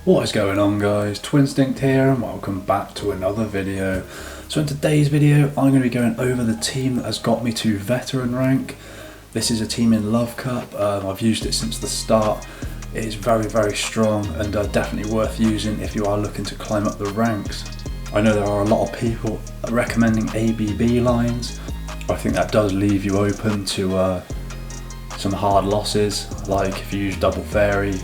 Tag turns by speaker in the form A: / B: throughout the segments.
A: What is going on, guys? Twinstinct here and welcome back to another video. So in today's video I'm going to be going over the team that has got me to veteran rank. This is a team in Love Cup. I've used it since the start. It is very strong and definitely worth using if you are looking to climb up the ranks. I know there are a lot of people recommending ABB lines. I think that does leave you open to some hard losses, like if you use double fairy,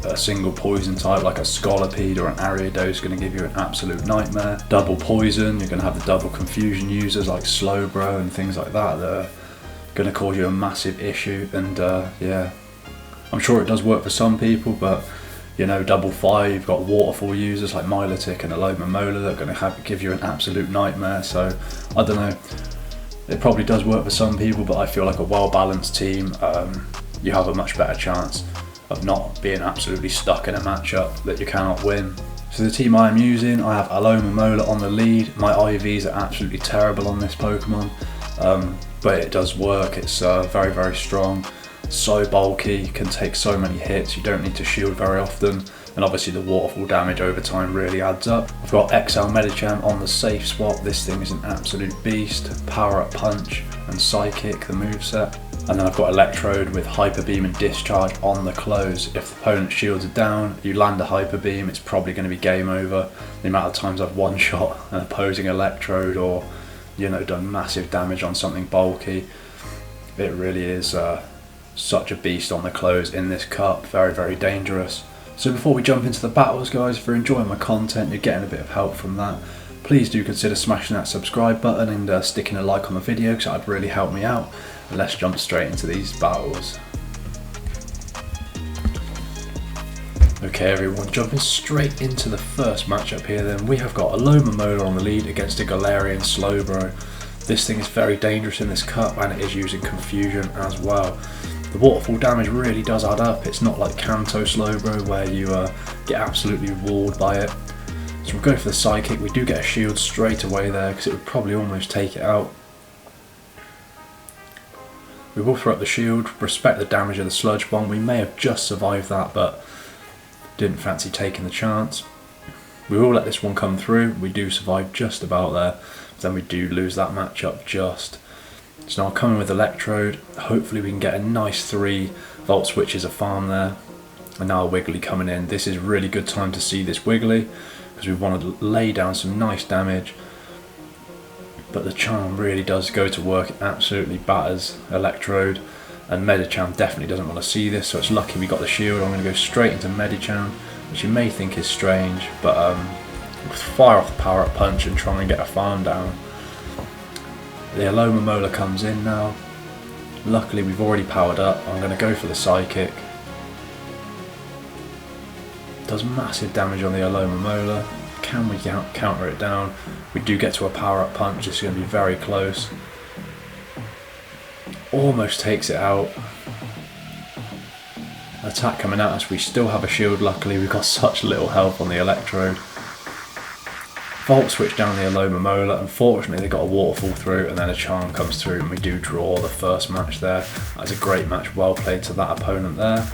A: a single poison type like a Scolipede or an Ariados is going to give you an absolute nightmare. Double poison, you're going to have the double confusion users like Slowbro and things like that that are going to cause you a massive issue. And yeah, I'm sure it does work for some people, but you know, double fire, you've got waterfall users like Milotic and Aloma Lead that are going to give you an absolute nightmare. So I don't know, it probably does work for some people, but I feel like a well balanced team, you have a much better chance of not being absolutely stuck in a matchup that you cannot win. So the team I am using, I have Aloma Lead on the lead. My IVs are absolutely terrible on this Pokemon, but it does work. It's very strong, so bulky, can take so many hits, you don't need to shield very often, and obviously the waterfall damage over time really adds up. I've got XL Medicham on the safe swap. This thing is an absolute beast. Power Up Punch and Psychic, the moveset. And then I've got Electrode with Hyper Beam and Discharge on the close. If the opponent's shields are down, you land a Hyper Beam, it's probably going to be game over. The amount of times I've one-shot an opposing Electrode or, you know, done massive damage on something bulky. It really is such a beast on the close in this cup, very dangerous. So before we jump into the battles, guys, if you're enjoying my content, you're getting a bit of help from that, please do consider smashing that subscribe button and sticking a like on the video, because that'd really help me out. And let's jump straight into these battles. Okay everyone, jumping straight into the first matchup here then, we have got Aloma Lead on the lead against a Galerion Slowbro. This thing is very dangerous in this cup and it is using Confusion as well. The waterfall damage really does add up. It's not like Kanto Slowbro where you get absolutely walled by it. So we'll go for the Psychic. We do get a shield straight away there because it would probably almost take it out. We will throw up the shield, respect the damage of the Sludge Bomb. We may have just survived that, but didn't fancy taking the chance. We will let this one come through. We do survive just about there, but then we do lose that matchup just. So now I'll come in with Electrode. Hopefully we can get a nice 3 Volt Switches a farm there. And now a Wiggly coming in. This is a really good time to see this Wiggly, because we want to lay down some nice damage. But the Charm really does go to work, it absolutely batters Electrode, and Medicham definitely doesn't want to see this, so it's lucky we got the shield. I'm going to go straight into Medicham, which you may think is strange, but fire off the Power Up Punch and try and get a farm down. The Aloma Lead comes in now. Luckily we've already powered up. I'm going to go for the Psychic. Does massive damage on the Aloma Lead. Can we counter it down? We do get to a Power Up Punch. It's going to be very close. Almost takes it out. Attack coming at us. We still have a shield, luckily. We've got such little health on the Electrode. Volt Switch down the Aloma Lead. Unfortunately they got a waterfall through and then a Charm comes through and we do draw the first match there. That's a great match, well played to that opponent there.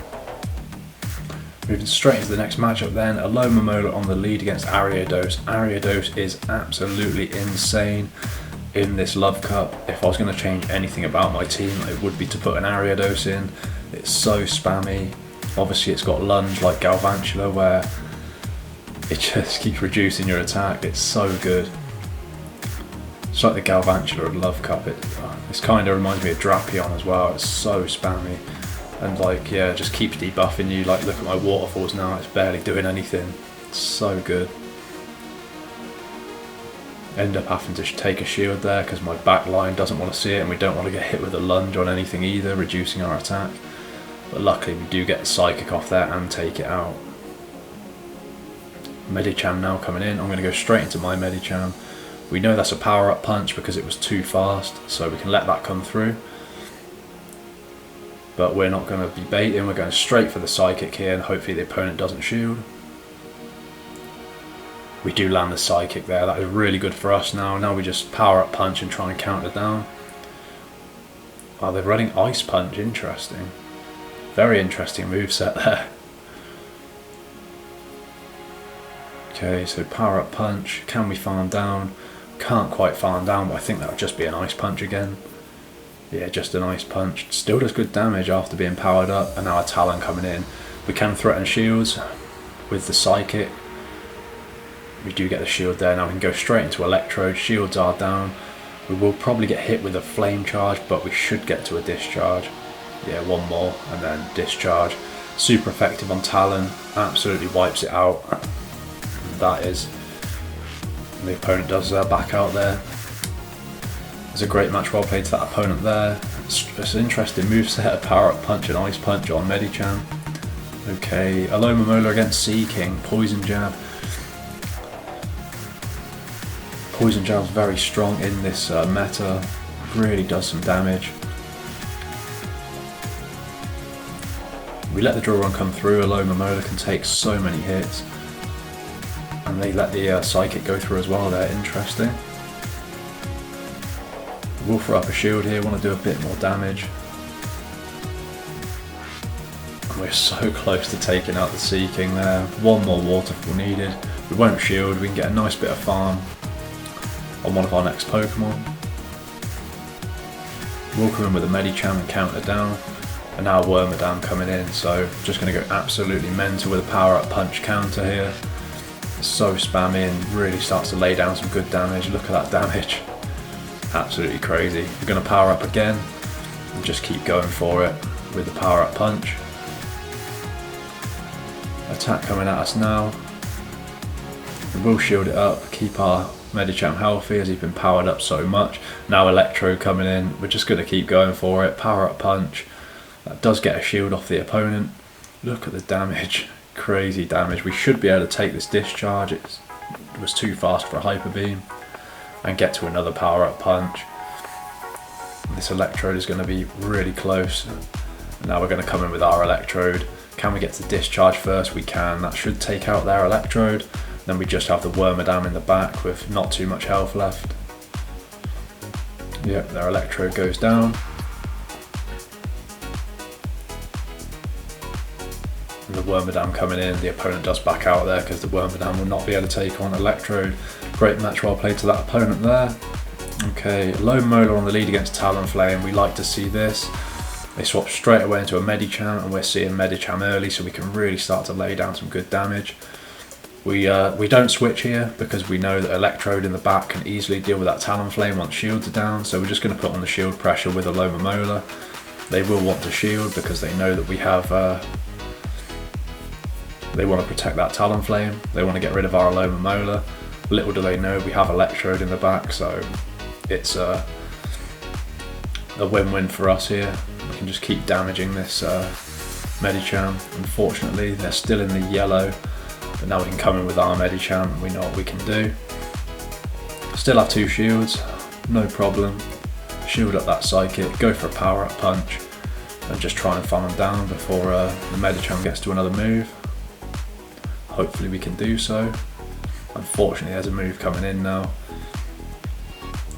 A: Moving straight into the next matchup then, Aloma Lead on the lead against Ariados. Ariados is absolutely insane in this Love Cup. If I was going to change anything about my team, it would be to put an Ariados in. It's so spammy. Obviously it's got lunge like Galvantula where it just keeps reducing your attack. It's so good. It's like the Galvantula of Love Cup. This kind of reminds me of Drapion as well. It's so spammy. And like, yeah, just keeps debuffing you. Like, look at my waterfalls now, it's barely doing anything. It's so good. End up having to take a shield there because my back line doesn't want to see it and we don't want to get hit with a lunge on anything either, reducing our attack. But luckily we do get the Psychic off there and take it out. Medicham now coming in. I'm going to go straight into my Medicham. We know that's a Power Up Punch because it was too fast, so we can let that come through. But we're not going to be baiting, we're going straight for the Psychic here and hopefully the opponent doesn't shield. We do land the Psychic there, that is really good for us now. Now we just Power Up Punch and try and counter down. Oh, they're running Ice Punch, interesting. Very interesting moveset there. Okay, so power up punch. Can we farm down? Can't quite farm down, but I think that would just be an ice punch again. Yeah, just an ice punch. Still does good damage after being powered up, and now a Talon coming in. We can threaten shields with the psychic. We do get the shield there. Now we can go straight into electrode. Shields are down. We will probably get hit with a flame charge, but we should get to a discharge. Yeah, one more and then discharge. Super effective on Talon. Absolutely wipes it out. That is. And the opponent does back out there. It's a great match, well played to that opponent there. It's an interesting moveset, a power up punch and ice punch on Medicham. Okay, Aloma Lead against Sea King, poison jab. Poison jab's very strong in this meta, really does some damage. We let the drill run come through, Aloma Lead can take so many hits. And they let the psychic go through as well there, interesting. We'll throw up a shield here, want to do a bit more damage. And we're so close to taking out the Sea King there. One more waterfall needed. We won't shield, we can get a nice bit of farm on one of our next Pokemon. We'll come in with a Medicham and counter down. And now Wormadam coming in, so just going to go absolutely mental with a power up punch counter here. It's so spammy and really starts to lay down some good damage. Look at that damage. Absolutely crazy. We're going to power up again and just keep going for it with the power up punch. Attack coming at us now. We will shield it up, keep our Medicham healthy as he's been powered up so much. Now Electro coming in, we're just going to keep going for it. Power up punch. That does get a shield off the opponent. Look at the damage. Crazy damage. We should be able to take this discharge. It was too fast for a Hyper Beam. And get to another power up punch. This Electrode is going to be really close. Now we're going to come in with our Electrode. Can we get to discharge first? We can. That should take out their Electrode. Then we just have the Wormadam in the back with not too much health left. Yep, their Electrode goes down. And the Wormadam coming in, the opponent does back out there because the Wormadam will not be able to take on Electrode. Great match, well played to that opponent there. Okay, Aloma Lead on the lead against Talonflame. We like to see this. They swap straight away into a Medicham, and we're seeing Medicham early, so we can really start to lay down some good damage. We don't switch here because we know that Electrode in the back can easily deal with that Talonflame once shields are down, so we're just going to put on the shield pressure with Aloma Lead. They will want to shield because they know that we have... they want to protect that Talonflame. They want to get rid of our Aloma Lead. Little do they know we have Electrode in the back, so it's a win-win for us here. We can just keep damaging this Medicham. Unfortunately, they're still in the yellow, but now we can come in with our Medicham and we know what we can do. Still have two shields, no problem. Shield up that Psychic, go for a power-up punch, and just try and farm down before the Medicham gets to another move. Hopefully we can do so. Unfortunately, there's a move coming in now.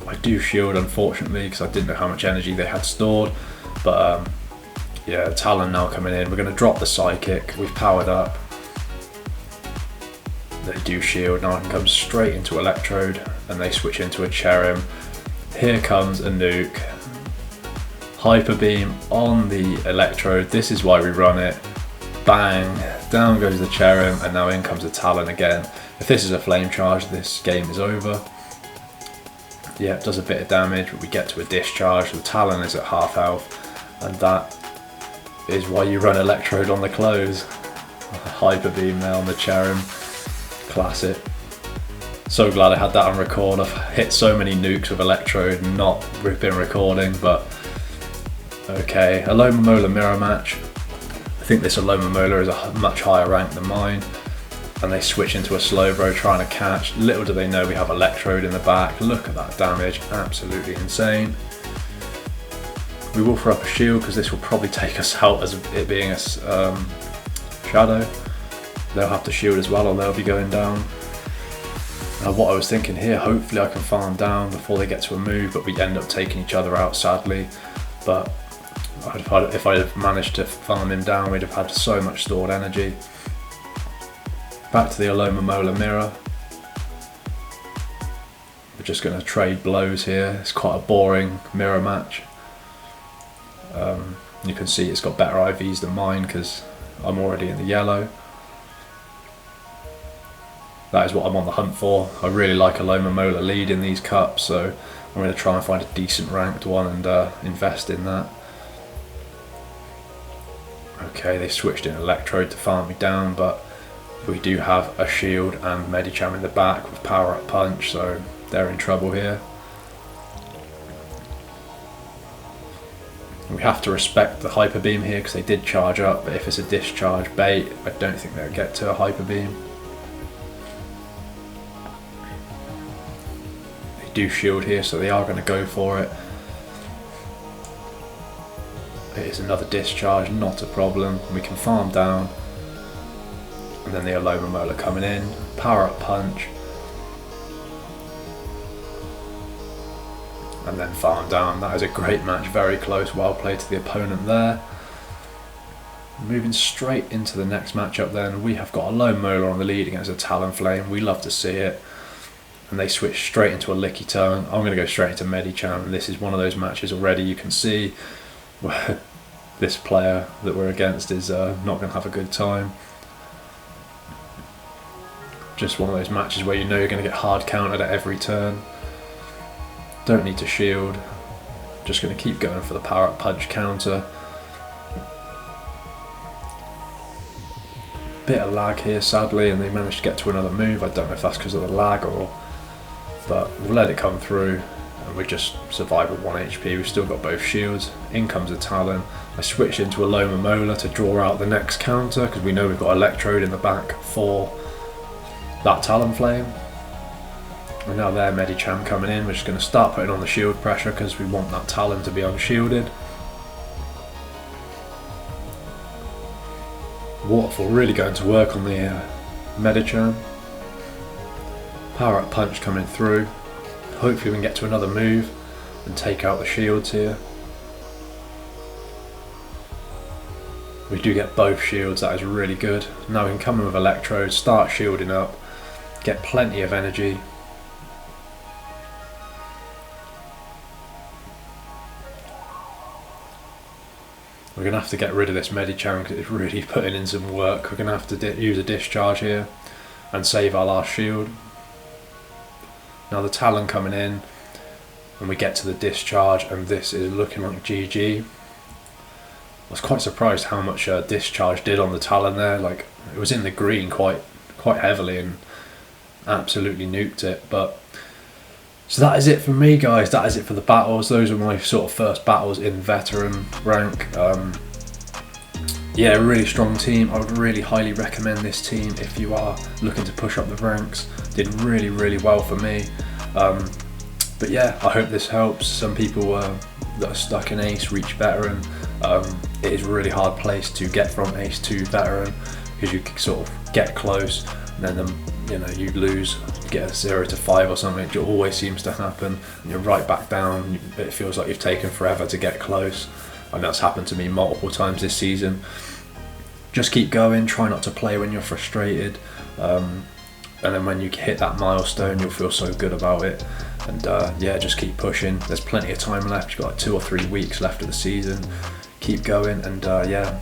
A: I do shield, unfortunately, because I didn't know how much energy they had stored. But yeah, Talon now coming in. We're going to drop the Psychic. We've powered up. They do shield. Now I can come straight into Electrode, and they switch into a Cherrim. Here comes a nuke. Hyper Beam on the Electrode. This is why we run it. Bang! Down goes the Cherrim, and now in comes a Talon again. If this is a flame charge, this game is over. Yeah, it does a bit of damage, but we get to a discharge. The Talon is at half health, and that is why you run Electrode on the close. Hyper Beam there on the Cherrim. Classic. So glad I had that on record. I've hit so many nukes with Electrode and not been recording, but okay. Aloma Lead mirror match. I think this Aloma Lead is a much higher rank than mine. And they switch into a Slowbro trying to catch. Little do they know we have Electrode in the back. Look at that damage, absolutely insane. We will throw up a shield because this will probably take us out as it being a shadow. They'll have to shield as well or they'll be going down. Now what I was thinking here, hopefully I can farm down before they get to a move, but we end up taking each other out sadly. But if I'd have managed to farm him down, we'd have had so much stored energy. Back to the Aloma mirror. We're just going to trade blows here. It's quite a boring mirror match. You can see it's got better IVs than mine because I'm already in the yellow. That is what I'm on the hunt for. I really like Aloma Lead in these cups, so I'm going to try and find a decent ranked one and invest in that. Okay, they switched in Electrode to farm me down, but we do have a shield and Medicham in the back with power up punch, so they're in trouble here. We have to respect the hyper beam here because they did charge up, but if it's a discharge bait, I don't think they'll get to a hyper beam. They do shield here, so they are going to go for it. It is another discharge, not a problem. We can farm down. And then the Aloma coming in, power up punch. And then farm down. That is a great match, very close, well played to the opponent there. Moving straight into the next matchup then, we have got Aloma on the lead against a Talonflame. We love to see it. And they switch straight into a Licky turn. I'm going to go straight into Medicham. This is one of those matches already you can see where this player that we're against is not going to have a good time. Just one of those matches where you know you're going to get hard countered at every turn. Don't need to shield, just going to keep going for the power up punch counter. Bit of lag here sadly, and they managed to get to another move. I don't know if that's because of the lag but we'll let it come through and we just survive with 1 HP. We've still got both shields. In comes a Talon. I switch into Aloma to draw out the next counter because we know we've got Electrode in the back for that Talonflame. And now there, Medicham coming in. We're just going to start putting on the shield pressure because we want that Talon to be unshielded. Waterfall really going to work on the Medicham. Power up punch coming through. Hopefully we can get to another move and take out the shields here. We do get both shields, that is really good. Now we can come in with Electrode, start shielding up, get plenty of energy. We're going to have to get rid of this Medicham because it's really putting in some work. We're going to have to use a discharge here and save our last shield. Now the Talon coming in and we get to the discharge and this is looking like GG. I was quite surprised how much discharge did on the Talon there. Like, it was in the green quite heavily and absolutely nuked it. But so that is it for me, guys. That is it for the battles. Those are my sort of first battles in veteran rank. Yeah, really strong team. I would really highly recommend this team if you are looking to push up the ranks. Did really well for me. But yeah, I hope this helps. Some people that are stuck in Ace reach veteran. It is a really hard place to get from Ace to veteran because you sort of get close and then you know, you lose, you get a 0 to 5 or something. It always seems to happen and you're right back down. It feels like you've taken forever to get close, and that's happened to me multiple times this season. Just keep going, try not to play when you're frustrated, and then when you hit that milestone you'll feel so good about it. And yeah, just keep pushing. There's plenty of time left. You've got like 2 or 3 weeks left of the season. Keep going, and yeah,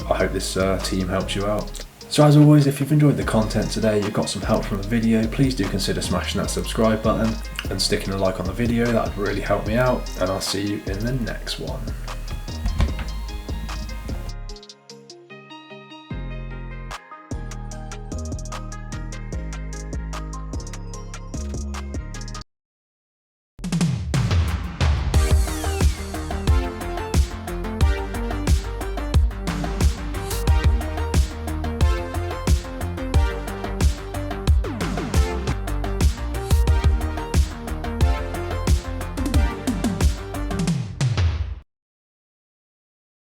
A: I hope this team helps you out. So as always, if you've enjoyed the content today, you've got some help from the video, please do consider smashing that subscribe button and sticking a like on the video. That would really help me out, and I'll see you in the next one.